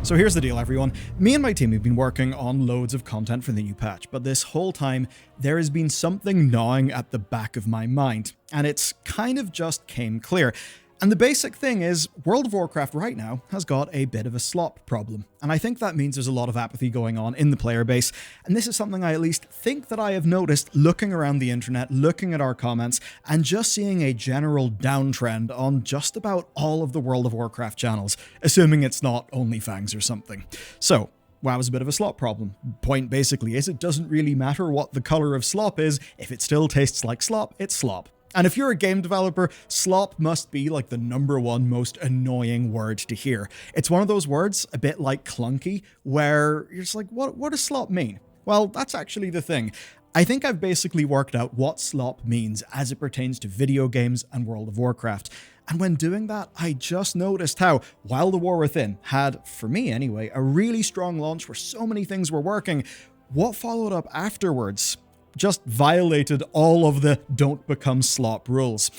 So here's the deal, everyone. Me and my team have been working on loads of content for the new patch, but this whole time there has been something gnawing at the back of my mind, and it's kind of just came clear. And the basic thing is, World of Warcraft right now has got a bit of a slop problem. And I think that means there's a lot of apathy going on in the player base. And this is something I at least think that I have noticed looking around the internet, looking at our comments, and just seeing a general downtrend on just about all of the World of Warcraft channels, assuming it's not OnlyFans or something. So, WoW is a bit of a slop problem. Point basically is it doesn't really matter what the color of slop is, if it still tastes like slop, it's slop. And if you're a game developer, slop must be like the #1 most annoying word to hear. It's one of those words, a bit like clunky, where you're just like, what does slop mean? Well, that's actually the thing. I think I've basically worked out what slop means as it pertains to video games and World of Warcraft. And when doing that, I just noticed how, while The War Within had, for me anyway, a really strong launch where so many things were working, what followed up afterwards just violated all of the don't become slop rules,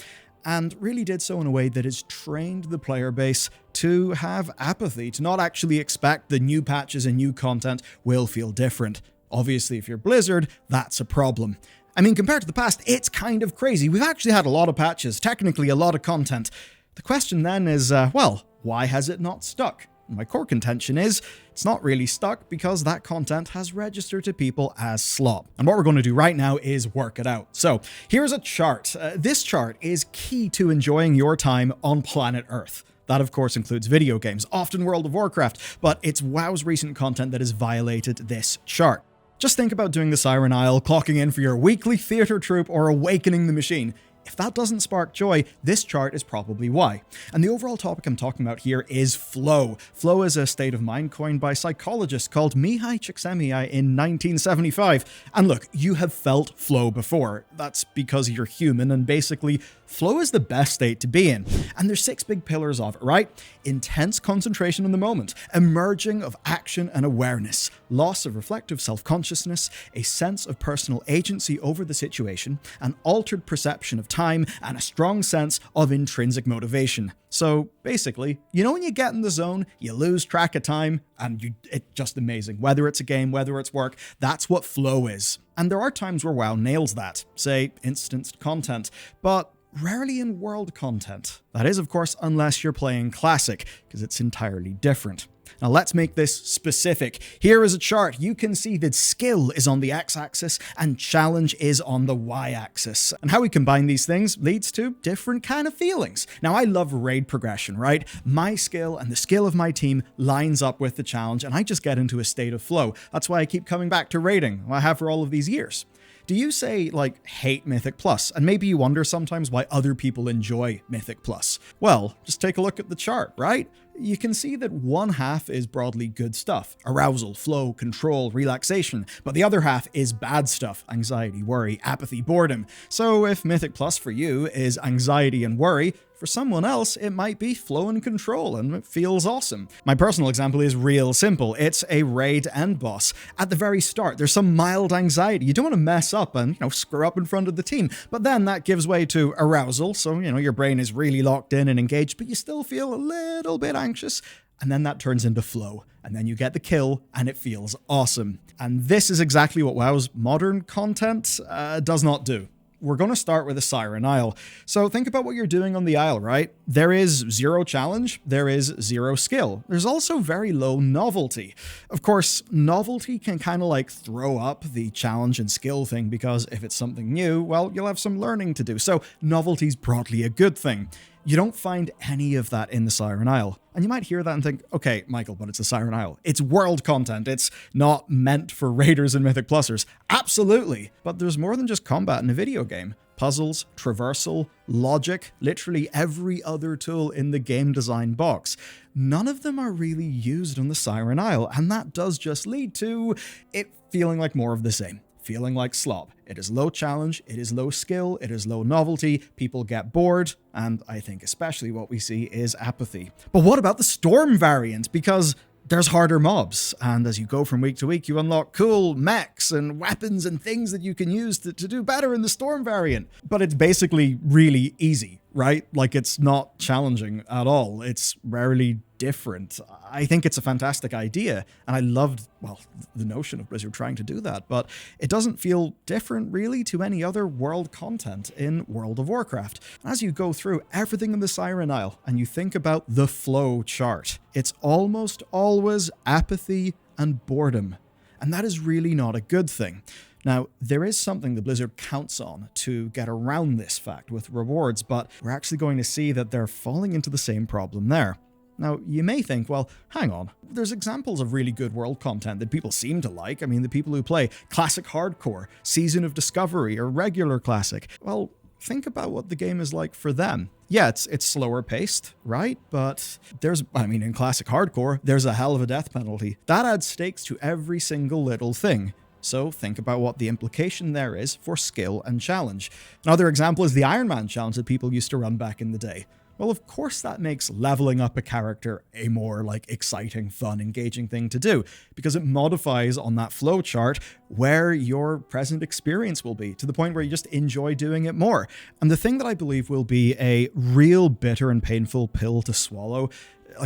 and really did so in a way that has trained the player base to have apathy, to not actually expect the new patches and new content will feel different. Obviously, if you're Blizzard, that's a problem. I mean, compared to the past, it's kind of crazy. We've actually had a lot of patches, technically a lot of content. The question then is, well, why has it not stuck? My core contention is, it's not really stuck because that content has registered to people as slop. And what we're going to do right now is work it out. So here's a chart. This chart is key to enjoying your time on planet Earth. That, of course, includes video games, often World of Warcraft, but it's WoW's recent content that has violated this chart. Just think about doing the Siren Isle, clocking in for your weekly theater troupe, or awakening the machine. If that doesn't spark joy, this chart is probably why. And the overall topic I'm talking about here is flow. Flow is a state of mind coined by a psychologist called Mihai Csikszentmihalyi in 1975. And look, you have felt flow before. That's because you're human, and basically, flow is the best state to be in. And there's 6 big pillars of it, right? Intense concentration in the moment, emerging of action and awareness, loss of reflective self-consciousness, a sense of personal agency over the situation, an altered perception of time, and a strong sense of intrinsic motivation. So basically, you know when you get in the zone, you lose track of time, and it's just amazing. Whether it's a game, whether it's work, that's what flow is. And there are times where WoW nails that, say, instanced content, but rarely in world content. That is, of course, unless you're playing Classic, because it's entirely different. Now let's make this specific. Here is a chart. You can see that skill is on the x-axis and challenge is on the y-axis. And how we combine these things leads to different kind of feelings. Now I love raid progression, right? My skill and the skill of my team lines up with the challenge, and I just get into a state of flow. That's why I keep coming back to raiding. I have for all of these years. Do you say, like, hate Mythic Plus? And maybe you wonder sometimes why other people enjoy Mythic Plus. Well, just take a look at the chart, right? You can see that one half is broadly good stuff. Arousal, flow, control, relaxation. But the other half is bad stuff. Anxiety, worry, apathy, boredom. So if Mythic Plus for you is anxiety and worry, for someone else, it might be flow and control, and it feels awesome. My personal example is real simple. It's a raid end boss. At the very start, there's some mild anxiety. You don't want to mess up and, screw up in front of the team. But then that gives way to arousal, so, your brain is really locked in and engaged, but you still feel a little bit anxious. And then that turns into flow. And then you get the kill, and it feels awesome. And this is exactly what WoW's modern content does not do. We're going to start with the Siren Isle. So think about what you're doing on the Isle, right? There is 0 challenge, there is 0 skill. There's also very low novelty. Of course, novelty can kind of like throw up the challenge and skill thing, because if it's something new, well, you'll have some learning to do. So novelty's broadly a good thing. You don't find any of that in the Siren Isle. And you might hear that and think, okay, Michael, but it's a Siren Isle. It's world content. It's not meant for raiders and Mythic Plusers. Absolutely. But there's more than just combat in a video game. Puzzles, traversal, logic, literally every other tool in the game design box. None of them are really used on the Siren Isle, and that does just lead to it feeling like more of the same. Feeling like slop. It is low challenge, it is low skill, it is low novelty, people get bored, and I think especially what we see is apathy. But what about the Storm variant? Because there's harder mobs, and as you go from week to week, you unlock cool mechs and weapons and things that you can use to do better in the Storm variant. But it's basically really easy. right? Like, it's not challenging at all. It's rarely different. I think it's a fantastic idea, and I loved, well, the notion of Blizzard trying to do that, but it doesn't feel different really to any other world content in World of Warcraft. As you go through everything in the Siren Isle and you think about the flow chart, it's almost always apathy and boredom, and that is really not a good thing. Now, there is something that Blizzard counts on to get around this fact with rewards, but we're actually going to see that they're falling into the same problem there. Now, you may think, well, hang on, there's examples of really good world content that people seem to like. I mean, the people who play Classic Hardcore, Season of Discovery, or regular Classic. Well, think about what the game is like for them. Yeah, it's slower paced, right? But in Classic Hardcore, there's a hell of a death penalty. That adds stakes to every single little thing. So think about what the implication there is for skill and challenge. Another example is the Iron Man challenge that people used to run back in the day. Well, of course that makes leveling up a character a more exciting, fun, engaging thing to do, because it modifies on that flow chart where your present experience will be, to the point where you just enjoy doing it more. And the thing that I believe will be a real bitter and painful pill to swallow,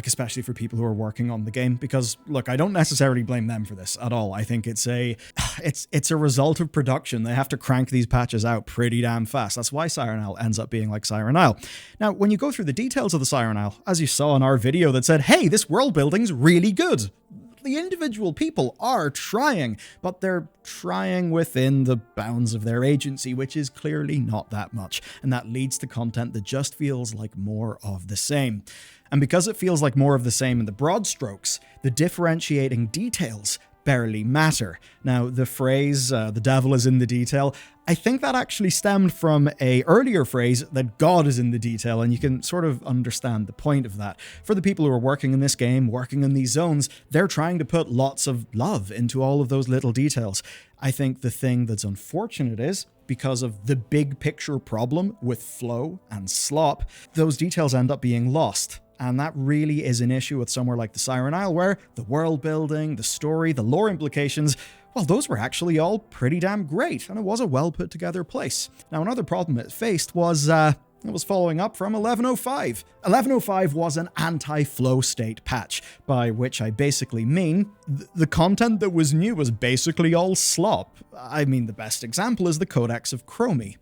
especially for people who are working on the game, because look, I don't necessarily blame them for this at all. I think it's a result of production. They have to crank these patches out pretty damn fast. That's why Siren Isle ends up being like Siren Isle. Now, when you go through the details of the Siren Isle, as you saw in our video that said, hey, this world building's really good. The individual people are trying, but they're trying within the bounds of their agency, which is clearly not that much. And that leads to content that just feels like more of the same. And because it feels like more of the same in the broad strokes, the differentiating details barely matter. Now, the phrase, the devil is in the detail, I think that actually stemmed from an earlier phrase that God is in the detail, and you can sort of understand the point of that. For the people who are working in this game, working in these zones, they're trying to put lots of love into all of those little details. I think the thing that's unfortunate is, because of the big picture problem with flow and slop, those details end up being lost. And that really is an issue with somewhere like the Siren Isle, where the world building, the story, the lore implications, well, those were actually all pretty damn great, and it was a well put together place. Now, another problem it faced was, it was following up from 1105. 1105 was an anti-flow state patch, by which I basically mean the content that was new was basically all slop. I mean, the best example is the Codex of Chromie.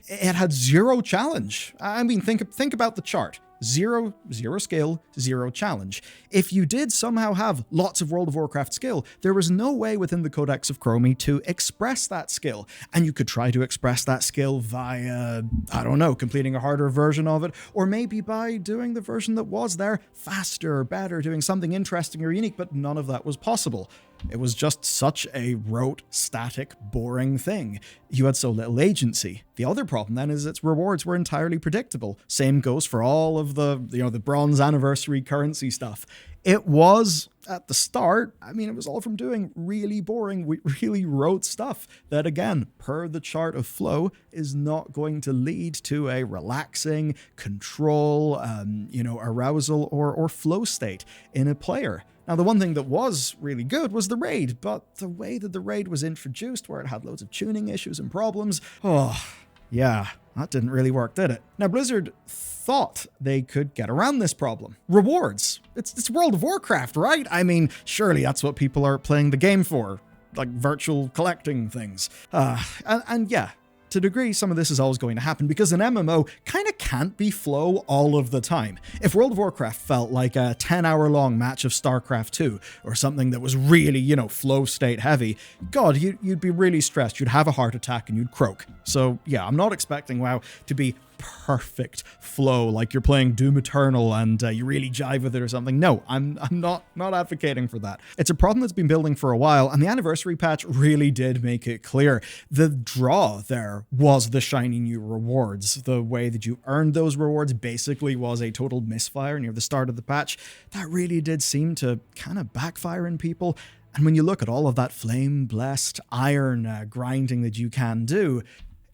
It had zero challenge. I mean, think about the chart. Zero skill, zero challenge. If you did somehow have lots of World of Warcraft skill, there was no way within the Codex of Chromie to express that skill. And you could try to express that skill via, I don't know, completing a harder version of it, or maybe by doing the version that was there faster, better, doing something interesting or unique, but none of that was possible. It was just such a rote, static, boring thing. You had so little agency. The other problem then is its rewards were entirely predictable. Same goes for all of the bronze anniversary currency stuff. It was, at the start, it was all from doing really boring, really rote stuff that, again, per the chart of flow, is not going to lead to a relaxing, control, arousal or flow state in a player. Now, the one thing that was really good was the raid, but the way that the raid was introduced, where it had loads of tuning issues and problems, that didn't really work, did it? Now, Blizzard thought they could get around this problem. Rewards. It's World of Warcraft, right? I mean, surely that's what people are playing the game for, like virtual collecting things. And yeah, to a degree, some of this is always going to happen because an MMO kind of can't be flow all of the time. If World of Warcraft felt like a 10-hour-long match of StarCraft 2 or something that was really, flow state heavy, God, you'd be really stressed. You'd have a heart attack and you'd croak. So yeah, I'm not expecting WoW to be perfect flow like you're playing Doom Eternal and you really jive with it or something. No, I'm not advocating for that. It's a problem that's been building for a while, and the anniversary patch really did make it clear. The draw there was the shiny new rewards. The way that you earned those rewards basically was a total misfire near the start of the patch. That really did seem to kind of backfire in people. And when you look at all of that flame-blessed iron grinding that you can do,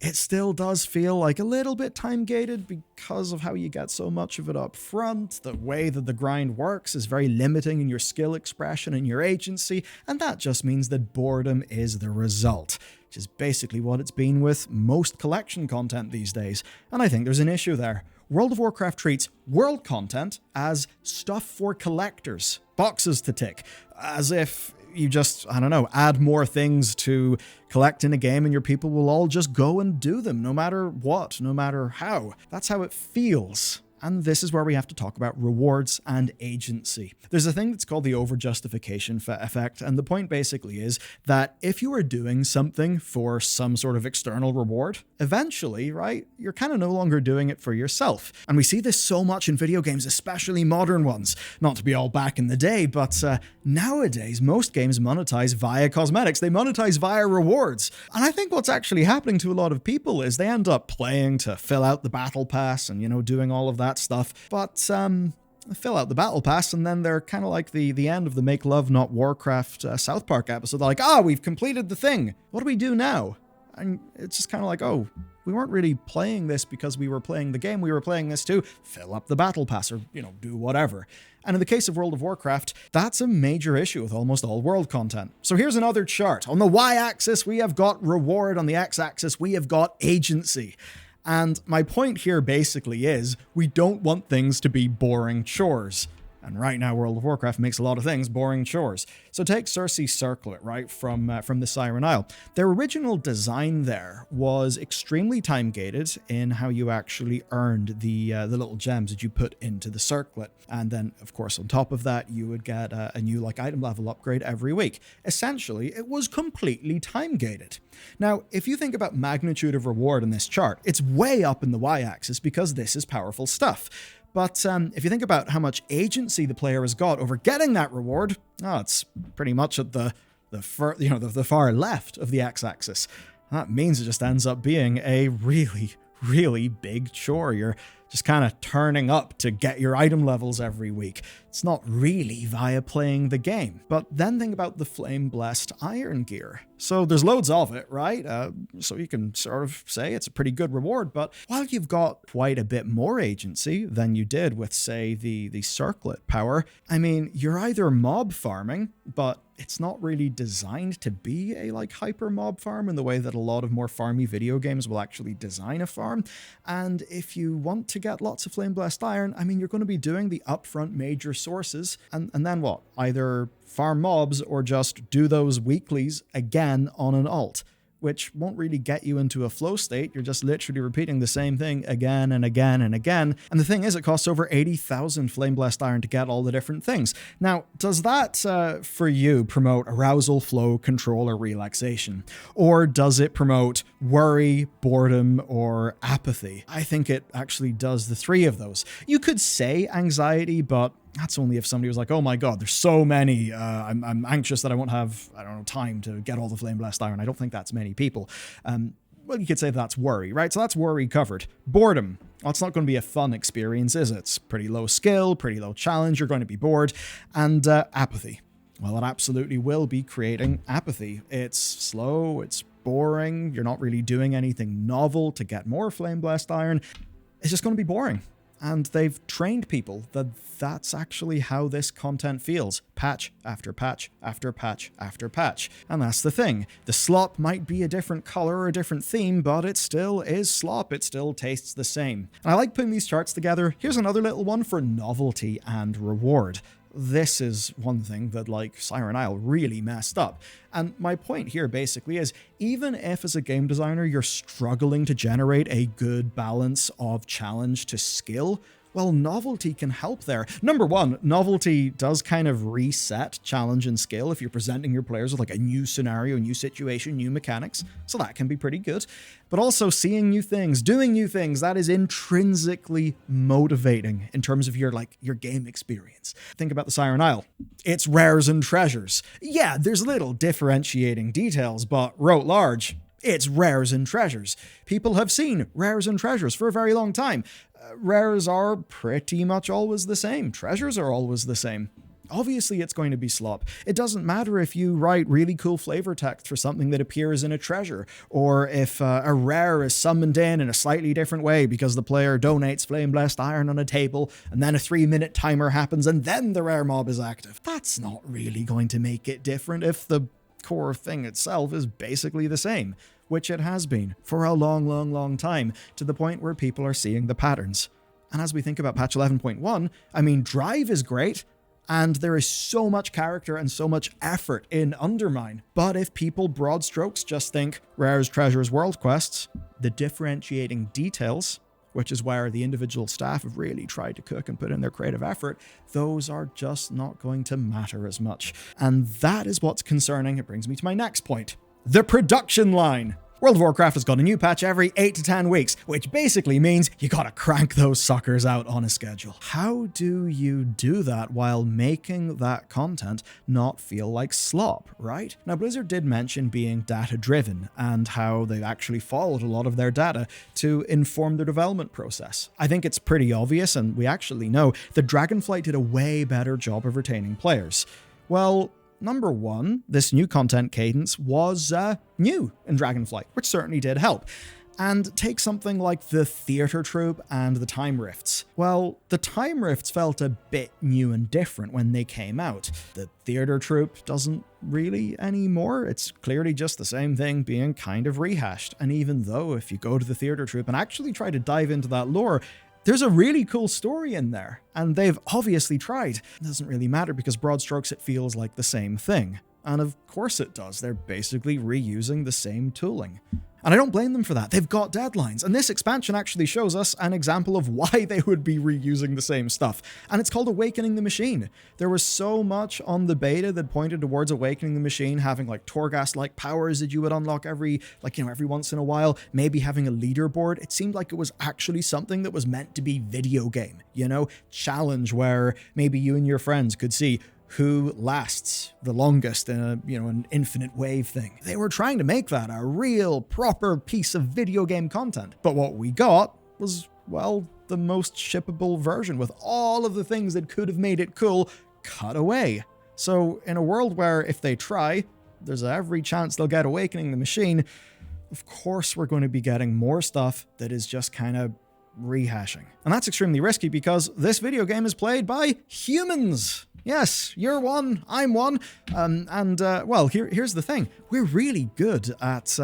it still does feel like a little bit time-gated because of how you get so much of it up front. The way that the grind works is very limiting in your skill expression and your agency, and that just means that boredom is the result, which is basically what it's been with most collection content these days. And I think there's an issue there. World of Warcraft treats world content as stuff for collectors, boxes to tick, as if you just, I don't know, add more things to collect in a game and your people will all just go and do them, no matter what, no matter how. That's how it feels. And this is where we have to talk about rewards and agency. There's a thing that's called the over-justification effect, and the point basically is that if you are doing something for some sort of external reward, eventually, right, you're kind of no longer doing it for yourself. And we see this so much in video games, especially modern ones. Not to be all back in the day, but nowadays, most games monetize via cosmetics. They monetize via rewards. And I think what's actually happening to a lot of people is they end up playing to fill out the battle pass and, doing all of that stuff, but fill out the battle pass and then they're kind of like the end of the Make Love Not Warcraft South Park episode. They're like, we've completed the thing. What do we do now? And it's just kind of like, we weren't really playing this because we were playing the game. We were playing this to fill up the battle pass or, do whatever. And in the case of World of Warcraft, that's a major issue with almost all world content. So here's another chart. On the y-axis, we have got reward. On the x-axis, we have got agency. And my point here basically is we don't want things to be boring chores. And right now, World of Warcraft makes a lot of things boring chores. So take Circe's Circlet, right, from the Siren Isle. Their original design there was extremely time-gated in how you actually earned the little gems that you put into the circlet. And then, of course, on top of that, you would get a new item level upgrade every week. Essentially, it was completely time-gated. Now, if you think about magnitude of reward in this chart, it's way up in the y-axis because this is powerful stuff. But if you think about how much agency the player has got over getting that reward, it's pretty much at the far left of the x-axis. That means it just ends up being a really, really big chore. You're just kind of turning up to get your item levels every week. It's not really via playing the game. But then think about the flame-blessed iron gear. So there's loads of it, right? So you can sort of say it's a pretty good reward, but while you've got quite a bit more agency than you did with, say, the circlet power, I mean, you're either mob farming, but it's not really designed to be a hyper mob farm in the way that a lot of more farmy video games will actually design a farm. And if you want to get lots of flame-blessed iron, I mean, you're going to be doing the upfront major sources, and then what? Either farm mobs or just do those weeklies again on an alt, which won't really get you into a flow state. You're just literally repeating the same thing again and again and again. And the thing is, it costs over 80,000 flame-blessed iron to get all the different things. Now, does that, for you, promote arousal, flow, control, or relaxation? Or does it promote worry, boredom, or apathy? I think it actually does the three of those. You could say anxiety, but that's only if somebody was like, oh my god, there's so many, I'm anxious that I won't have, time to get all the flame-blessed iron. I don't think that's many people. Well, you could say that's worry, right? So that's worry covered. Boredom. Well, it's not going to be a fun experience, is it? It's pretty low skill, pretty low challenge, you're going to be bored. And apathy. Well, it absolutely will be creating apathy. It's slow, it's boring, you're not really doing anything novel to get more flame-blessed iron. It's just going to be boring. And they've trained people that that's actually how this content feels. Patch after patch after patch after patch. And that's the thing. The slop might be a different color or a different theme, but it still is slop. It still tastes the same. And I like putting these charts together. Here's another little one for novelty and reward. This is one thing that, Siren Isle really messed up. And my point here basically is, even if as a game designer you're struggling to generate a good balance of challenge to skill, well, novelty can help there. Number one, novelty does kind of reset challenge and skill if you're presenting your players with a new scenario, new situation, new mechanics. So that can be pretty good. But also seeing new things, doing new things, that is intrinsically motivating in terms of your game experience. Think about the Siren Isle. It's rares and treasures. Yeah, there's little differentiating details, but wrote large, it's rares and treasures. People have seen rares and treasures for a very long time. Rares are pretty much always the same. Treasures are always the same. Obviously, it's going to be slop. It doesn't matter if you write really cool flavor text for something that appears in a treasure, or if a rare is summoned in a slightly different way because the player donates flame-blessed iron on a table, and then a 3-minute timer happens, and then the rare mob is active. That's not really going to make it different if the core thing itself is basically the same, which it has been for a long, long, long time, to the point where people are seeing the patterns. And as we think about patch 11.1, I mean, drive is great, and there is so much character and so much effort in Undermine. But if people broad strokes just think rares, treasures, world quests, the differentiating details, which is where the individual staff have really tried to cook and put in their creative effort, those are just not going to matter as much. And that is what's concerning. It brings me to my next point. The production line. World of Warcraft has got a new patch every 8 to 10 weeks, which basically means you gotta crank those suckers out on a schedule. How do you do that while making that content not feel like slop, right? Now, Blizzard did mention being data-driven and how they've actually followed a lot of their data to inform their development process. I think it's pretty obvious, and we actually know that Dragonflight did a way better job of retaining players. Well, number one, this new content cadence was new in Dragonflight, which certainly did help. And take something like the Theater Troupe and the Time Rifts. Well, the Time Rifts felt a bit new and different when they came out. The Theater Troupe doesn't really anymore. It's clearly just the same thing being kind of rehashed. And even though if you go to the Theater Troupe and actually try to dive into that lore, there's a really cool story in there, and they've obviously tried. It doesn't really matter because broad strokes it feels like the same thing. And of course it does. They're basically reusing the same tooling. And I don't blame them for that. They've got deadlines. And this expansion actually shows us an example of why they would be reusing the same stuff. And it's called Awakening the Machine. There was so much on the beta that pointed towards Awakening the Machine having like Torghast-like powers that you would unlock every once in a while, maybe having a leaderboard. It seemed like it was actually something that was meant to be video game, challenge where maybe you and your friends could see who lasts the longest in an infinite wave thing. They were trying to make that a real proper piece of video game content. But what we got was, well, the most shippable version with all of the things that could have made it cool cut away. So in a world where if they try, there's every chance they'll get Awakening the Machine, of course we're going to be getting more stuff that is just kind of rehashing. And that's extremely risky because this video game is played by humans. Yes, you're one, I'm one, well, here's the thing. We're really good at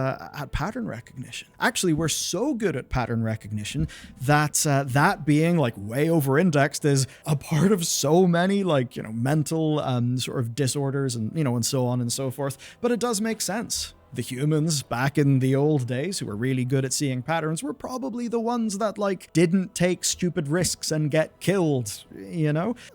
pattern recognition. Actually, we're so good at pattern recognition that that being like way over-indexed is a part of so many mental sort of disorders and and so on and so forth. But it does make sense. The humans back in the old days who were really good at seeing patterns were probably the ones that didn't take stupid risks and get killed,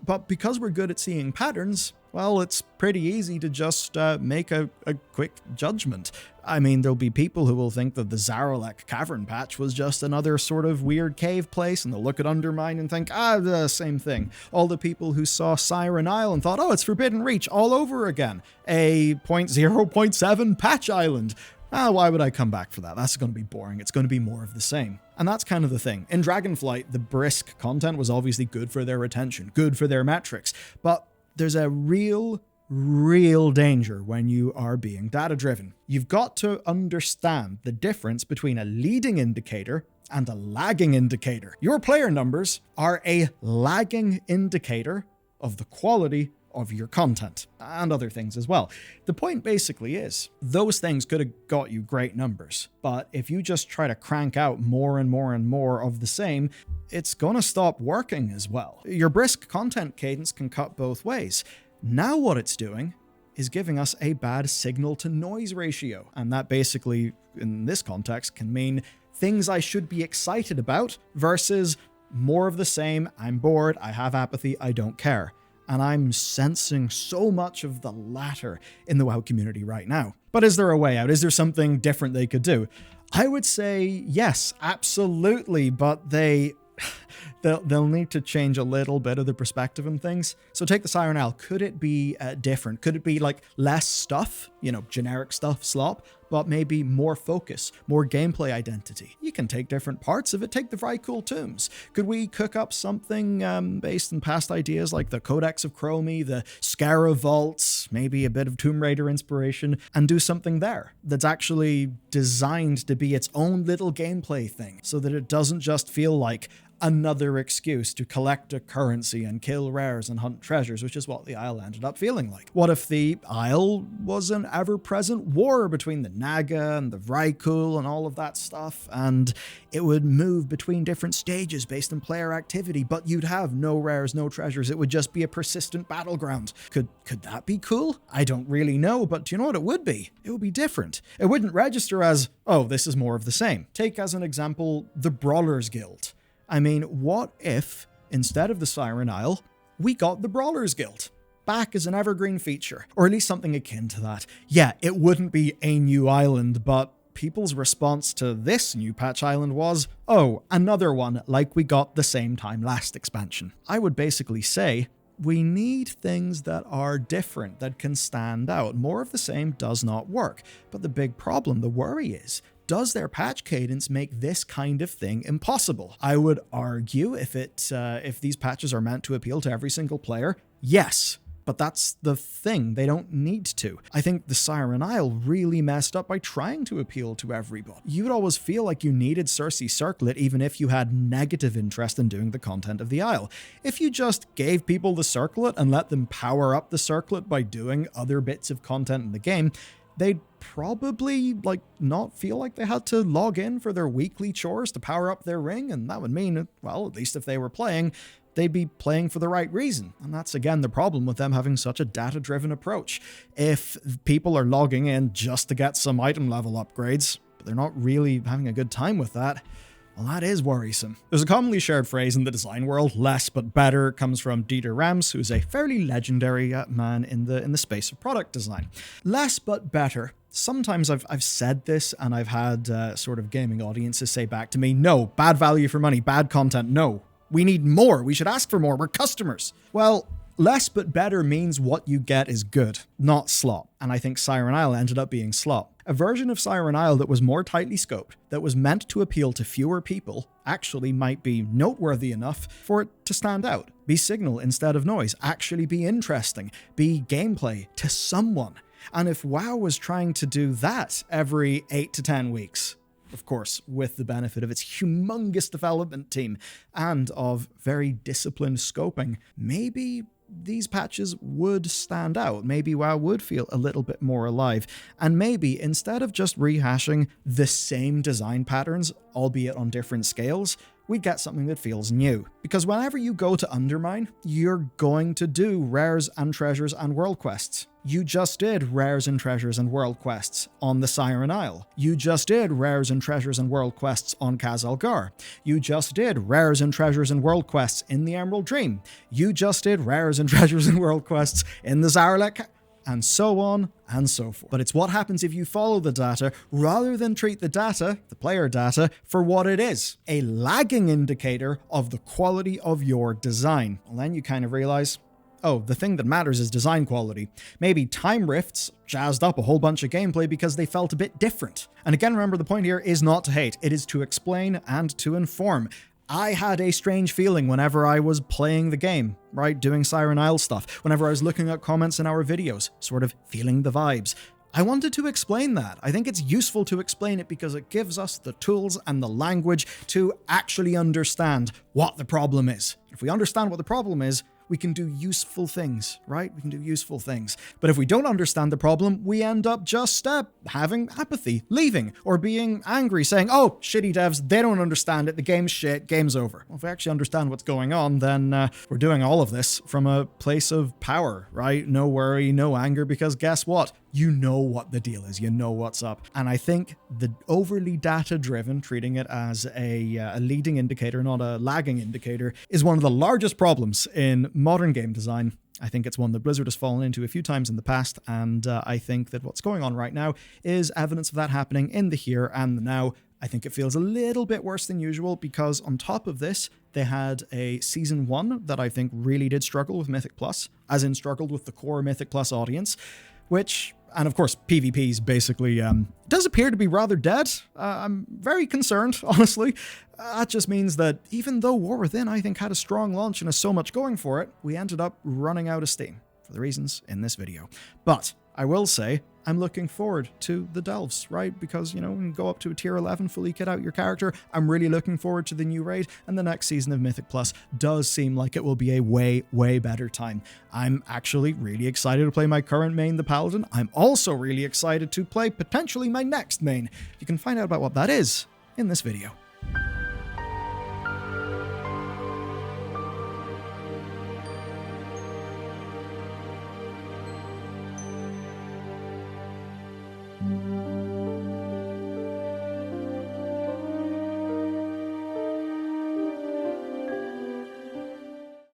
But because we're good at seeing patterns, well, it's pretty easy to just make a quick judgment. I mean, there'll be people who will think that the Zaralek Cavern patch was just another sort of weird cave place, and they'll look at Undermine and think, the same thing. All the people who saw Siren Isle and thought, it's Forbidden Reach all over again. A 0.0.7 patch island. Why would I come back for that? That's going to be boring. It's going to be more of the same. And that's kind of the thing. In Dragonflight, the brisk content was obviously good for their retention, good for their metrics, but there's a real danger when you are being data-driven. You've got to understand the difference between a leading indicator and a lagging indicator. Your player numbers are a lagging indicator of the quality of your content and other things as well. The point basically is those things could have got you great numbers, but if you just try to crank out more and more and more of the same, it's gonna stop working as well. Your brisk content cadence can cut both ways. Now what it's doing is giving us a bad signal to noise ratio, and that basically in this context can mean things I should be excited about versus more of the same, I'm bored, I have apathy, I don't care. And I'm sensing so much of the latter in the WoW community right now. But is there a way out? Is there something different they could do? I would say yes, absolutely, but they'll need to change a little bit of the perspective on things. So take the Siren Isle. Could it be different? Could it be less stuff, generic stuff, slop, but maybe more focus, more gameplay identity? You can take different parts of it. Take the very cool tombs. Could we cook up something based in past ideas like the Codex of Chromie, the Scara Vaults, maybe a bit of Tomb Raider inspiration, and do something there that's actually designed to be its own little gameplay thing so that it doesn't just feel like another excuse to collect a currency and kill rares and hunt treasures, which is what the Isle ended up feeling like. What if the Isle was an ever-present war between the Naga and the Vrykul and all of that stuff, and it would move between different stages based on player activity, but you'd have no rares, no treasures. It would just be a persistent battleground. Could that be cool? I don't really know, but do you know what it would be? It would be different. It wouldn't register as, oh, this is more of the same. Take as an example, the Brawlers Guild. I mean, what if, instead of the Siren Isle, we got the Brawlers Guild back as an evergreen feature, or at least something akin to that? Yeah, it wouldn't be a new island, but people's response to this new patch island was, oh, another one like we got the same time last expansion. I would basically say, we need things that are different, that can stand out. More of the same does not work. But the big problem, the worry is, does their patch cadence make this kind of thing impossible? I would argue if these patches are meant to appeal to every single player, yes. But that's the thing, they don't need to. I think the Siren Isle really messed up by trying to appeal to everybody. You would always feel like you needed Cersei Circlet even if you had negative interest in doing the content of the Isle. If you just gave people the Circlet and let them power up the Circlet by doing other bits of content in the game, they'd probably not feel like they had to log in for their weekly chores to power up their ring, and that would mean, well, at least if they were playing, they'd be playing for the right reason. And that's again the problem with them having such a data-driven approach. If people are logging in just to get some item level upgrades, but they're not really having a good time with that, well, that is worrisome. There's a commonly shared phrase in the design world, less but better, comes from Dieter Rams, who's a fairly legendary man in the space of product design. Less but better. Sometimes I've said this and I've had sort of gaming audiences say back to me, no, bad value for money, bad content, no. We need more. We should ask for more. We're customers. Well, less but better means what you get is good, not slop. And I think Siren Isle ended up being slop. A version of Siren Isle that was more tightly scoped, that was meant to appeal to fewer people, actually might be noteworthy enough for it to stand out. Be signal instead of noise. Actually be interesting. Be gameplay to someone. And if WoW was trying to do that every 8 to 10 weeks, of course, with the benefit of its humongous development team and of very disciplined scoping, maybe these patches would stand out. Maybe WoW would feel a little bit more alive. And maybe instead of just rehashing the same design patterns, albeit on different scales, we get something that feels new. Because whenever you go to Undermine, you're going to do rares and treasures and world quests. You just did rares and treasures and world quests on the Siren Isle. You just did rares and treasures and world quests on Khazalgar. You just did rares and treasures and world quests in the Emerald Dream. You just did rares and treasures and world quests in the Zaralek, and so on and so forth. But it's what happens if you follow the data rather than treat the data, the player data, for what it is, a lagging indicator of the quality of your design. Well, then you kind of realize, oh, the thing that matters is design quality. Maybe Time Rifts jazzed up a whole bunch of gameplay because they felt a bit different. And again, remember, the point here is not to hate, it is to explain and to inform. I had a strange feeling whenever I was playing the game, right, doing Siren Isle stuff, whenever I was looking at comments in our videos, sort of feeling the vibes. I wanted to explain that. I think it's useful to explain it because it gives us the tools and the language to actually understand what the problem is. If we understand what the problem is, we can do useful things, right? We can do useful things. But if we don't understand the problem, we end up just having apathy, leaving, or being angry, saying, oh, shitty devs, they don't understand it, the game's shit, game's over. Well, if we actually understand what's going on, then we're doing all of this from a place of power, right? No worry, no anger, because guess what? You know what the deal is, you know what's up. And I think the overly data-driven, treating it as a leading indicator, not a lagging indicator, is one of the largest problems in modern game design. I think it's one that Blizzard has fallen into a few times in the past, and I think that what's going on right now is evidence of that happening in the here and the now. I think it feels a little bit worse than usual because on top of this, they had a Season 1 that I think really did struggle with Mythic Plus, as in struggled with the core Mythic Plus audience, which, and of course, PvP's basically does appear to be rather dead. I'm very concerned, honestly. That just means that even though War Within, I think, had a strong launch and has so much going for it, we ended up running out of steam for the reasons in this video. But I will say, I'm looking forward to the delves, right? Because, you know, when you go up to a tier 11, fully kit out your character, I'm really looking forward to the new raid, and the next season of Mythic Plus does seem like it will be a way, way better time. I'm actually really excited to play my current main, the Paladin. I'm also really excited to play potentially my next main. You can find out about what that is in this video.